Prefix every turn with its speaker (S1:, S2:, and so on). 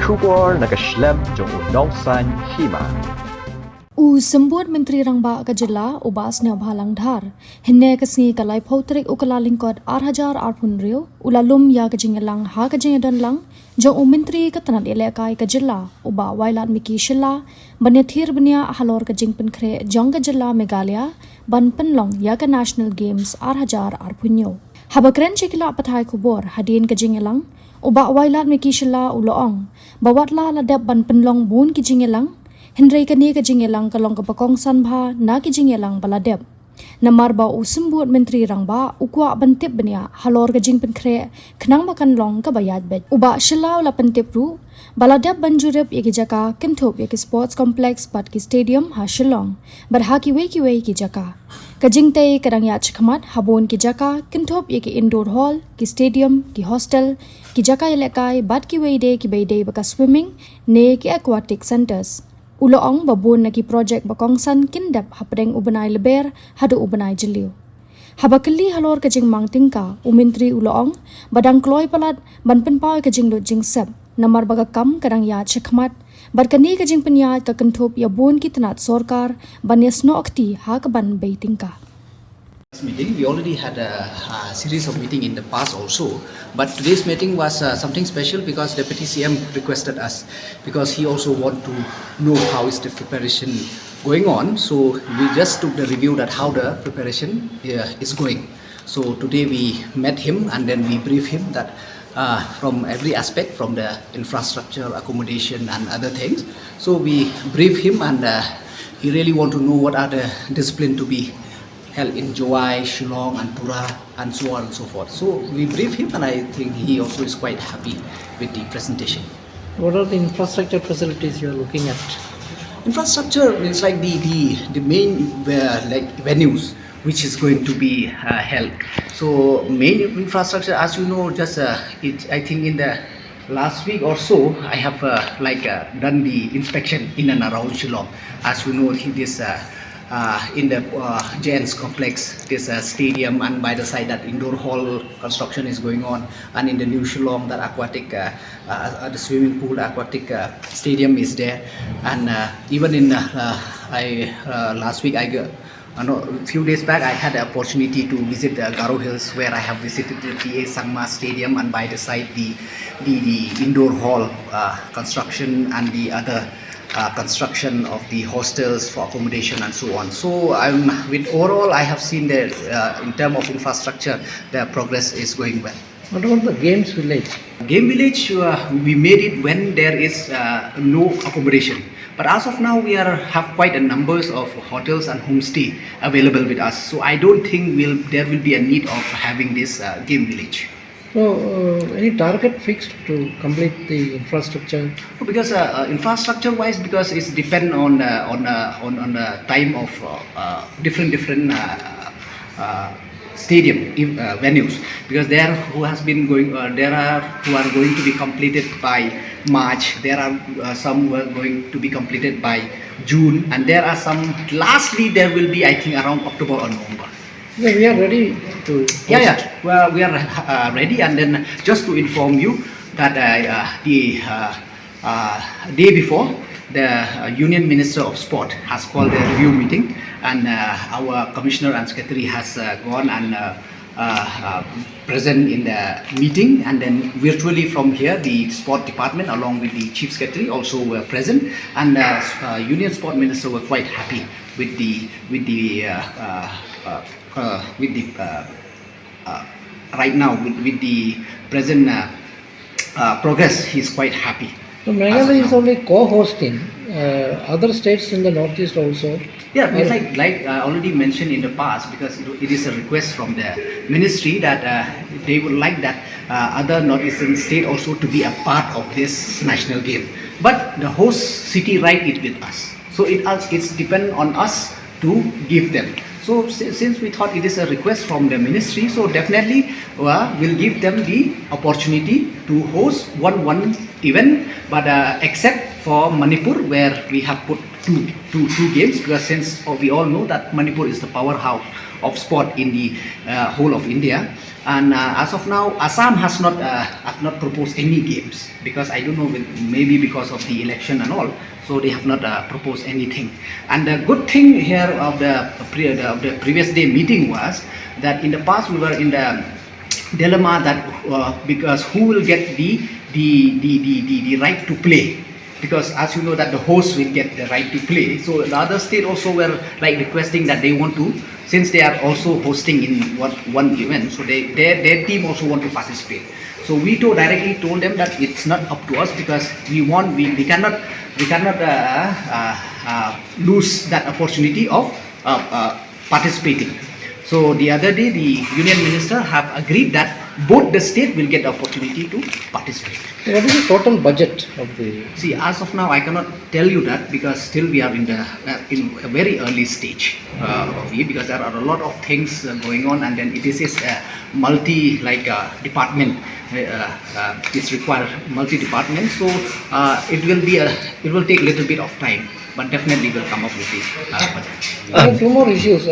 S1: Shubor nakaslem jong unongsan Hima.
S2: Sembut Menteri Rangba ka Jylla uba Sniawbhalang dhar hinne kasngi kalai photrik ukala lingkod 8,000 riu ulalum ya ka jingelang ha ka jingedan lang jong menteri ka tanat elekai ka Jylla uba wailat miki Shilla banethir bania halor ka Jingpynkhreh jong ka Jylla Meghalaya ban penlong ya ka National Games 8,000 habakren chikila pathai khubor hadin ka jingelang uba wailat miki Shilla uloong bawatla ladap ban penlong bun ki jingelang Henry kani ka jingelang kalong ka pakong sanbha na ki jingelang baladep. Namar ba usembut menteri rangba ukwa bantip bania halor ka Jingpynkhreh khnang makan long ka bayad bet. Uba shilaw la pentip ru baladep banjurep yaki jaka kentop yaki sports complex pat ki stadium ha shilong bar ha ki wei ki jaka. Ka jingtei kadang ya chikmat habon ki jaka kentop yaki indoor hall ki stadium ki hostel ki jaka elekai bat ki wei de ki beide baka swimming ne ki aquatic centers. Uloong babun nagi projek bakongsan kindap hapreng ubanai leber hadu ubanai jeliu. Habakali halor kajing mang tingka umintri uloong badang kloy palat ban penpaw kajing lot jing sep namar baga kam kadang ya chekmat barkani kajing penyat ka kentup ya bun kitnat sorkar ban yasno akti ha ka ban bay tingka.
S3: Meeting. We already had a series of meeting in the past also, but today's meeting was something special because Deputy CM requested us because he also want to know how is the preparation going on. So we just took the review that how the preparation is going. So today we met him and then we briefed him that from every aspect, from the infrastructure, accommodation and other things. So we briefed him and he really want to know what are the discipline to be held in Jowai, Shillong and Pura and so on and so forth. So we briefed him and I think he also is quite happy with the presentation.
S4: What are the infrastructure facilities you are looking at?
S3: Infrastructure is like the main like venues which is going to be held. So main infrastructure, as you know, just I think in the last week or so I have done the inspection in and around Shillong. As you know, this in the Giants complex, there's a stadium, and by the side that indoor hall construction is going on, and in the new Shillong that aquatic, the swimming pool, aquatic stadium is there, and even in last week a few days back I had the opportunity to visit Garo Hills where I have visited the TA Sangma Stadium, and by the side the indoor hall construction and the other construction of the hostels for accommodation and so on. So with overall I have seen that in terms of infrastructure the progress is going well.
S4: What about the games village?
S3: Game village we made it when there is no accommodation, but as of now we have quite a numbers of hotels and homestay available with us, so I don't think there will be a need of having this game village.
S4: So, any target fixed to complete the infrastructure?
S3: Because infrastructure-wise, because it's depend on the time of different stadium venues. Because there who are going to be completed by March. There are some who are going to be completed by June, and there are some. Lastly, there will be I think around October or November.
S4: Yeah, we are ready to.
S3: Well, we are ready, and then just to inform you that the day before, the Union Minister of Sport has called a review meeting, and our Commissioner and Secretary has gone and present in the meeting, and then virtually from here the Sport Department along with the Chief Secretary also were present, and Union Sport Minister were quite happy with the right now with the present progress. He's quite happy.
S4: So Meghalaya is only co-hosting. Other states in the northeast also.
S3: Yeah, like I already mentioned in the past, because it is a request from the ministry that they would like that other northeastern state also to be a part of this national game. But the host city right it with us, so it's depend on us to give them. So since we thought it is a request from the ministry, so definitely we'll give them the opportunity to host one event, but except for Manipur, where we have put two games, because since we all know that Manipur is the powerhouse of sport in the whole of India, And as of now, Assam has not proposed any games, because I don't know, maybe because of the election and all, so they have not proposed anything. And the good thing here of the previous day meeting was that in the past we were in the dilemma that because who will get the right to play, because as you know that the host will get the right to play. So the other state also were like requesting that they want to, since they are also hosting in one event, so their team also want to participate. So we directly told them that it's not up to us, because we cannot lose that opportunity of participating. So the other day, the union minister have agreed that both the state will get the opportunity to participate.
S4: What is the total budget of the?
S3: See, as of now, I cannot tell you that, because still we are in a very early stage of it, because there are a lot of things going on, and then it is multi department. It's required multi-department, so it will take a little bit of time, but definitely we'll come up with the budget.
S4: I have two more issues.